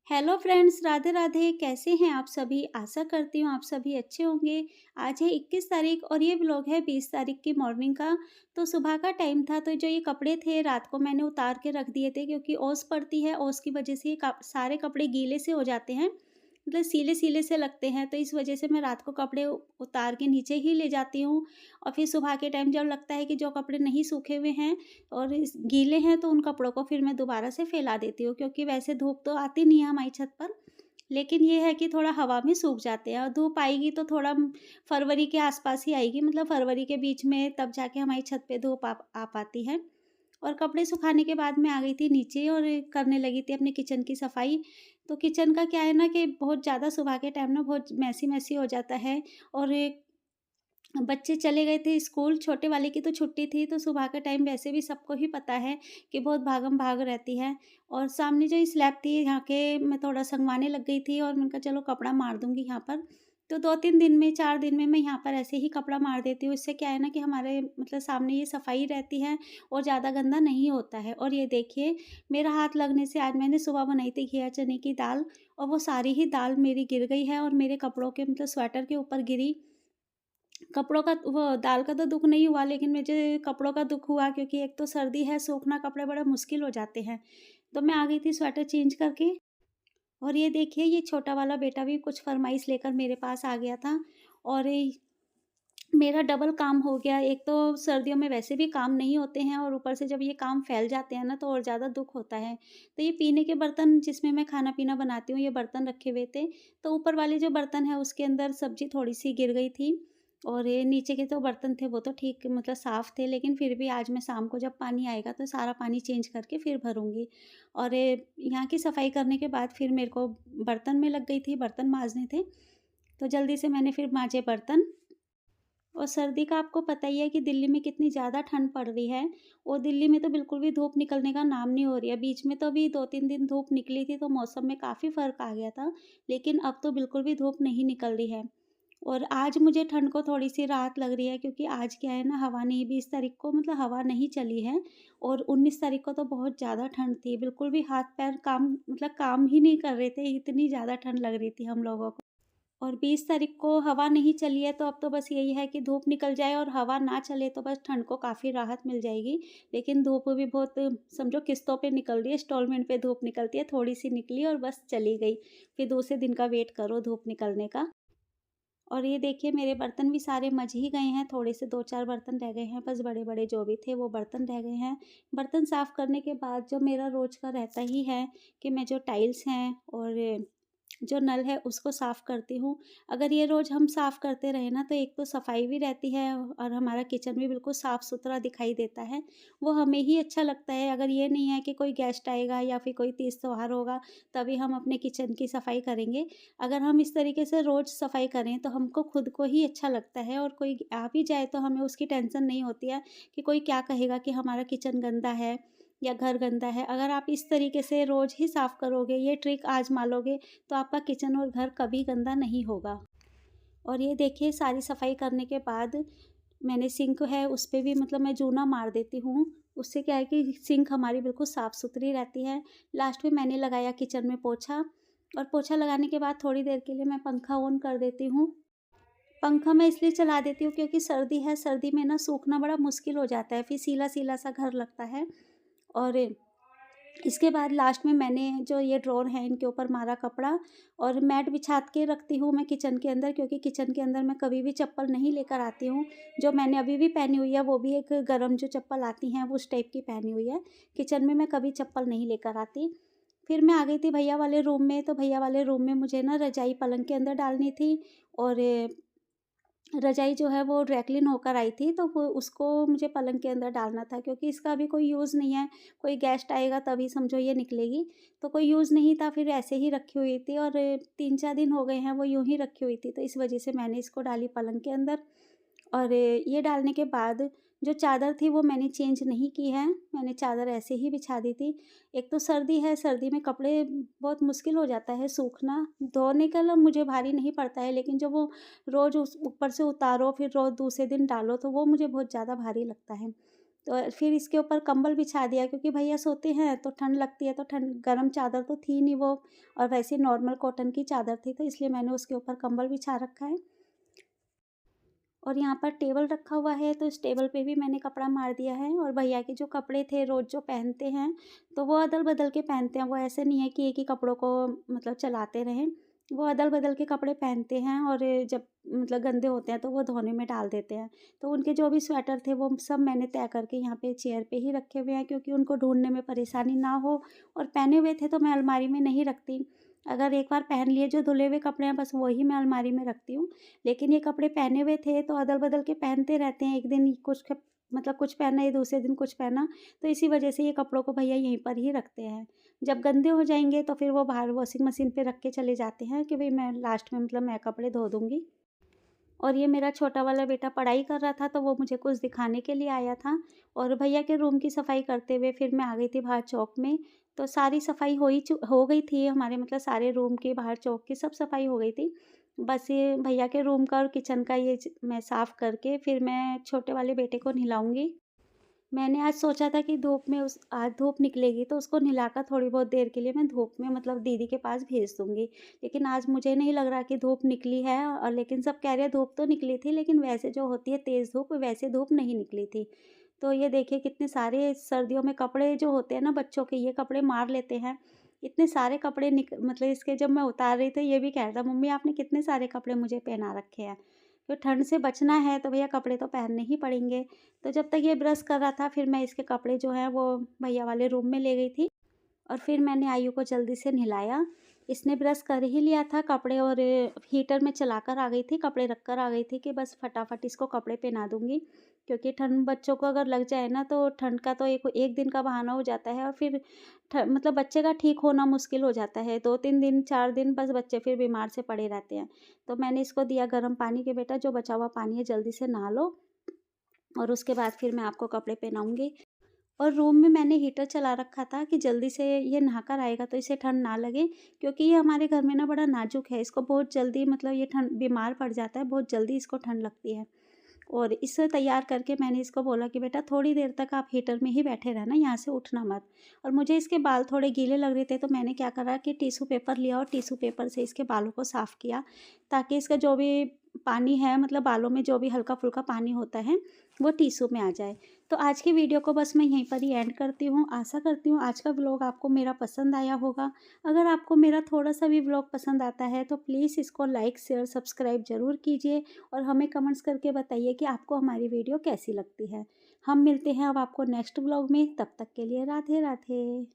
Hello friends, Radhe Radhe. कैसे हैं आप सभी? आशा करती हूँ आप सभी अच्छे होंगे। आज है 21 तारीख और ये व्लॉग है 20 तारीख की मॉर्निंग का। तो सुबह का टाइम था, तो जो ये कपड़े थे रात को मैंने उतार के रख दिए थे, क्योंकि ओस पड़ती है। ओस की वजह से ये सारे कपड़े गीले से हो जाते हैं, मतलब सीले सीले से लगते हैं। तो इस वजह से मैं रात को कपड़े उतार के नीचे ही ले जाती हूँ। और फिर सुबह के टाइम जब लगता है कि जो कपड़े नहीं सूखे हुए हैं और गीले हैं, तो उन कपड़ों को फिर मैं दोबारा से फैला देती हूँ, क्योंकि वैसे धूप तो आती नहीं है हमारी छत पर। लेकिन ये है कि थोड़ा हवा में सूख जाते हैं, और धूप आएगी तो थोड़ा फरवरी के आसपास ही आएगी, मतलब फरवरी के बीच में, तब जाके हमारी छत पे धूप आ पाती है। और कपड़े सुखाने के बाद मैं आ गई थी नीचे और करने लगी थी अपने किचन की सफाई। तो किचन का क्या है ना कि बहुत ज़्यादा सुबह के टाइम ना बहुत मैसी मैसी हो जाता है। और बच्चे चले गए थे स्कूल, छोटे वाले की तो छुट्टी थी, तो सुबह का टाइम वैसे भी सबको ही पता है कि बहुत भागम-भाग रहती है। और सामने जो स्लैब थी यहाँ के, मैं थोड़ा संगवाने लग गई थी और मैंने कहा चलो कपड़ा मार दूँगी यहाँ पर। तो 2-3 दिन में, 4 दिन में मैं यहाँ पर ऐसे ही कपड़ा मार देती हूँ। इससे क्या है ना कि हमारे मतलब सामने ये सफाई रहती है और ज़्यादा गंदा नहीं होता है। और ये देखिए, मेरा हाथ लगने से आज मैंने सुबह बनाई थी घिया चने की दाल, और वो सारी ही दाल मेरी गिर गई है और मेरे कपड़ों के मतलब स्वेटर के ऊपर गिरी। कपड़ों का वो दाल का तो दुःख नहीं हुआ, लेकिन मुझे कपड़ों का दुःख हुआ, क्योंकि एक तो सर्दी है, सूखना कपड़े बड़ा मुश्किल हो जाते हैं। तो मैं आ गई थी स्वेटर चेंज करके। और ये देखिए, ये छोटा वाला बेटा भी कुछ फ़रमाइश लेकर मेरे पास आ गया था। और मेरा डबल काम हो गया। एक तो सर्दियों में वैसे भी काम नहीं होते हैं, और ऊपर से जब ये काम फैल जाते हैं ना, तो और ज़्यादा दुःख होता है। तो ये पीने के बर्तन जिसमें मैं खाना-पीना बनाती हूँ, ये बर्तन रखे हुए थे। तो ऊपर वाले जो बर्तन हैं उसके अंदर सब्ज़ी थोड़ी-सी गिर गई थी, और ये नीचे के जो बर्तन थे वो तो ठीक मतलब साफ़ थे, लेकिन फिर भी आज मैं शाम को जब पानी आएगा तो सारा पानी चेंज करके फिर भरूँगी। और यहाँ की सफाई करने के बाद फिर मेरे को बर्तन में लग गई थी, बर्तन माँजने थे। तो जल्दी से मैंने फिर माँजे बर्तन। और सर्दी का आपको पता ही है कि दिल्ली में कितनी ज़्यादा ठंड पड़ रही है, और दिल्ली में तो बिल्कुल भी धूप निकलने का नाम नहीं हो रही है। बीच में तो अभी 2-3 दिन धूप निकली थी, तो मौसम में काफ़ी फ़र्क आ गया था, लेकिन अब तो बिल्कुल भी धूप नहीं निकल रही है। और आज मुझे ठंड को थोड़ी-सी राहत लग रही है, क्योंकि आज क्या है ना, हवा नहीं, 20 तारीख को मतलब हवा नहीं चली है, और 19 तारीख को तो बहुत ज़्यादा ठंड थी। बिल्कुल भी हाथ-पैर काम मतलब काम ही नहीं कर रहे थे, इतनी ज़्यादा ठंड लग रही थी हम लोगों को। और 20 तारीख को हवा नहीं चली है, तो अब तो बस यही है कि धूप निकल जाए और हवा ना चले, तो बस ठंड को काफ़ी राहत मिल जाएगी। लेकिन धूप भी बहुत समझो किस्तों पे निकल रही है, इंस्टॉलमेंट पे धूप निकलती है, थोड़ी-सी निकली और बस चली गई। फिर दूसरे दिन का वेट करो धूप निकलने का। और ये देखिए, मेरे बर्तन भी सारे मँज ही गए हैं, थोड़े से 2-4 बर्तन रह गए हैं, बस बड़े-बड़े जो भी थे वो बर्तन रह गए हैं। बर्तन साफ़ करने के बाद जो मेरा रोज़ का रहता ही है कि मैं जो टाइल्स हैं और जो नल है उसको साफ़ करती हूँ। अगर ये रोज़ हम साफ़ करते रहे ना, तो एक तो सफाई भी रहती है और हमारा किचन भी बिल्कुल साफ़-सुथरा दिखाई देता है। वो हमें ही अच्छा लगता है। अगर ये नहीं है कि कोई गेस्ट आएगा या फिर कोई तीज त्योहार होगा, तभी हम अपने किचन की सफाई करेंगे। अगर हम इस तरीके से रोज़ सफाई करें, तो हमको खुद को ही अच्छा लगता है, और कोई आ भी जाए तो हमें उसकी टेंशन नहीं होती है कि कोई क्या कहेगा कि हमारा किचन गंदा है या घर गंदा है। अगर आप इस तरीके से रोज़ ही साफ़ करोगे, ये ट्रिक आज़मा लोगे, तो आपका किचन और घर कभी गंदा नहीं होगा। और ये देखिए, सारी सफाई करने के बाद मैंने सिंक है उस पे भी मतलब मैं जूना मार देती हूँ। उससे क्या है कि सिंक हमारी बिल्कुल साफ़-सुथरी रहती है। लास्ट में मैंने लगाया किचन में पोछा, और पोछा लगाने के बाद थोड़ी देर के लिए मैं पंखा ऑन कर देती हूँ। पंखा मैं इसलिए चला देती हूँ क्योंकि सर्दी है, सर्दी में ना सूखना बड़ा मुश्किल हो जाता है, फिर सीला-सीला सा घर लगता है। और इसके बाद लास्ट में मैंने जो ये ड्रॉर है इनके ऊपर मारा कपड़ा, और मैट बिछा के रखती हूँ मैं किचन के अंदर, क्योंकि किचन के अंदर मैं कभी भी चप्पल नहीं लेकर आती हूँ। जो मैंने अभी भी पहनी हुई है वो भी एक गरम जो चप्पल आती हैं उस टाइप की पहनी हुई है। किचन में मैं कभी चप्पल नहीं लेकर आती। फिर मैं आ गई थी भैया वाले रूम में, तो भैया वाले रूम में मुझे ना रज़ाई पलंग के अंदर डालनी थी, और रज़ाई जो है वो ड्राई क्लीन होकर आई थी, तो वो उसको मुझे पलंग के अंदर डालना था, क्योंकि इसका अभी कोई यूज़ नहीं है। कोई गेस्ट आएगा तभी समझो ये निकलेगी, तो कोई यूज़ नहीं था, फिर ऐसे ही रखी हुई थी, और 3-4 दिन हो गए हैं वो यूँ ही रखी हुई थी, तो इस वज़ह से मैंने इसको डाली पलंग के अंदर। और ये डालने के बाद जो चादर थी वो मैंने चेंज नहीं की है, मैंने चादर ऐसे ही बिछा दी थी। एक तो सर्दी है, सर्दी में कपड़े बहुत मुश्किल हो जाता है सूखना, धोने का मुझे भारी नहीं पड़ता है, लेकिन जब वो रोज़ उस ऊपर से उतारो फिर रोज़ दूसरे दिन डालो, तो वो मुझे बहुत ज़्यादा भारी लगता है। तो फिर इसके ऊपर कंबल बिछा दिया, क्योंकि भैया सोते हैं तो ठंड लगती है, तो ठंड गरम चादर तो थी नहीं वो, और वैसे नॉर्मल कॉटन की चादर थी, तो इसलिए मैंने उसके ऊपर कंबल बिछा रखा है। और यहाँ पर टेबल रखा हुआ है, तो इस टेबल पे भी मैंने कपड़ा मार दिया है। और भैया के जो कपड़े थे रोज़ जो पहनते हैं, तो वो अदल-बदल के पहनते हैं। वो ऐसे नहीं है कि एक ही कपड़ों को मतलब चलाते रहें। वो अदल-बदल के कपड़े पहनते हैं, और जब मतलब गंदे होते हैं तो वो धोने में डाल देते हैं। तो उनके जो भी स्वेटर थे वो सब मैंने तय करके यहाँ पे चेयर पे ही रखे हुए हैं, क्योंकि उनको ढूँढने में परेशानी ना हो। और पहने हुए थे तो मैं अलमारी में नहीं रखती। अगर एक बार पहन लिए जो धुले हुए कपड़े हैं, बस वही मैं अलमारी में रखती हूँ। लेकिन ये कपड़े पहने हुए थे तो अदल-बदल के पहनते रहते हैं। एक दिन कुछ मतलब कुछ पहना, ये दूसरे दिन कुछ पहना, तो इसी वजह से ये कपड़ों को भैया यहीं पर ही रखते हैं। जब गंदे हो जाएँगे तो फिर वो बाहर वॉशिंग मशीन पे रख के चले जाते हैं कि भई मैं लास्ट में मतलब मैं कपड़े धो दूँगी। और ये मेरा छोटा वाला बेटा पढ़ाई कर रहा था, तो वो मुझे कुछ दिखाने के लिए आया था। और भैया के रूम की सफाई करते हुए फिर मैं आ गई थी बाहर चौक में। तो सारी सफाई हो गई थी हमारे, मतलब सारे रूम की, बाहर चौक की सब सफाई हो गई थी। बस ये भैया के रूम का और किचन का ये मैं साफ़ करके फिर मैं छोटे वाले बेटे को नहलाऊँगी। मैंने आज सोचा था कि धूप में उस आज धूप निकलेगी तो उसको नहलाकर थोड़ी बहुत देर के लिए मैं धूप में मतलब दीदी के पास भेज दूँगी। लेकिन आज मुझे नहीं लग रहा कि धूप निकली है, और लेकिन सब कह रहे हैं धूप तो निकली थी, लेकिन वैसे जो होती है तेज़ धूप, वैसे धूप नहीं निकली थी। तो ये देखिए कितने सारे सर्दियों में कपड़े जो होते हैं ना बच्चों के, ये कपड़े मार लेते हैं। इतने सारे कपड़े मतलब इसके जब मैं उतार रही थी, ये भी कह रहा था, मम्मी आपने कितने सारे कपड़े मुझे पहना रखे हैं। तो ठंड से बचना है तो भैया कपड़े तो पहनने ही पड़ेंगे। तो जब तक ये ब्रश कर रहा था, फिर मैं इसके कपड़े जो हैं वो भैया वाले रूम में ले गई थी। और फिर मैंने आयु को जल्दी से नहलाया। इसने ब्रश कर ही लिया था कपड़े, और हीटर में चलाकर आ गई थी, कपड़े रख कर आ गई थी कि बस फटाफट इसको कपड़े पहना दूँगी। क्योंकि ठंड बच्चों को अगर लग जाए ना, तो ठंड का तो एक एक दिन का बहाना हो जाता है, और फिर मतलब बच्चे का ठीक होना मुश्किल हो जाता है। 2-3 दिन, 4 दिन बस बच्चे फिर बीमार से पड़े रहते हैं। तो मैंने इसको दिया गर्म पानी कि बेटा जो बचा हुआ पानी है जल्दी से नहा लो, और उसके बाद फिर मैं आपको कपड़े पहनाऊँगी। और रूम में मैंने हीटर चला रखा था कि जल्दी से ये नहाकर आएगा तो इसे ठंड ना लगे, क्योंकि ये हमारे घर में ना बड़ा नाजुक है, इसको बहुत जल्दी मतलब ये ठंड बीमार पड़ जाता है, बहुत जल्दी इसको ठंड लगती है। और इसे तैयार करके मैंने इसको बोला कि बेटा थोड़ी देर तक आप हीटर में ही बैठे रहना, यहाँ से उठना मत। और मुझे इसके बाल थोड़े गीले लग रहे थे, तो मैंने क्या करा कि टिश्यू पेपर लिया और टिश्यू पेपर से इसके बालों को साफ़ किया, ताकि इसका जो भी पानी है, मतलब बालों में जो भी हल्का-फुल्का पानी होता है, वो टिश्यू में आ जाए। तो आज की वीडियो को बस मैं यहीं पर ही एंड करती हूँ। आशा करती हूँ आज का व्लॉग आपको मेरा पसंद आया होगा। अगर आपको मेरा थोड़ा-सा भी व्लॉग पसंद आता है तो प्लीज़ इसको लाइक, शेयर, सब्सक्राइब ज़रूर कीजिए, और हमें कमेंट्स करके बताइए कि आपको हमारी वीडियो कैसी लगती है। हम मिलते हैं अब आपको नेक्स्ट व्लॉग में, तब तक के लिए राधे राधे।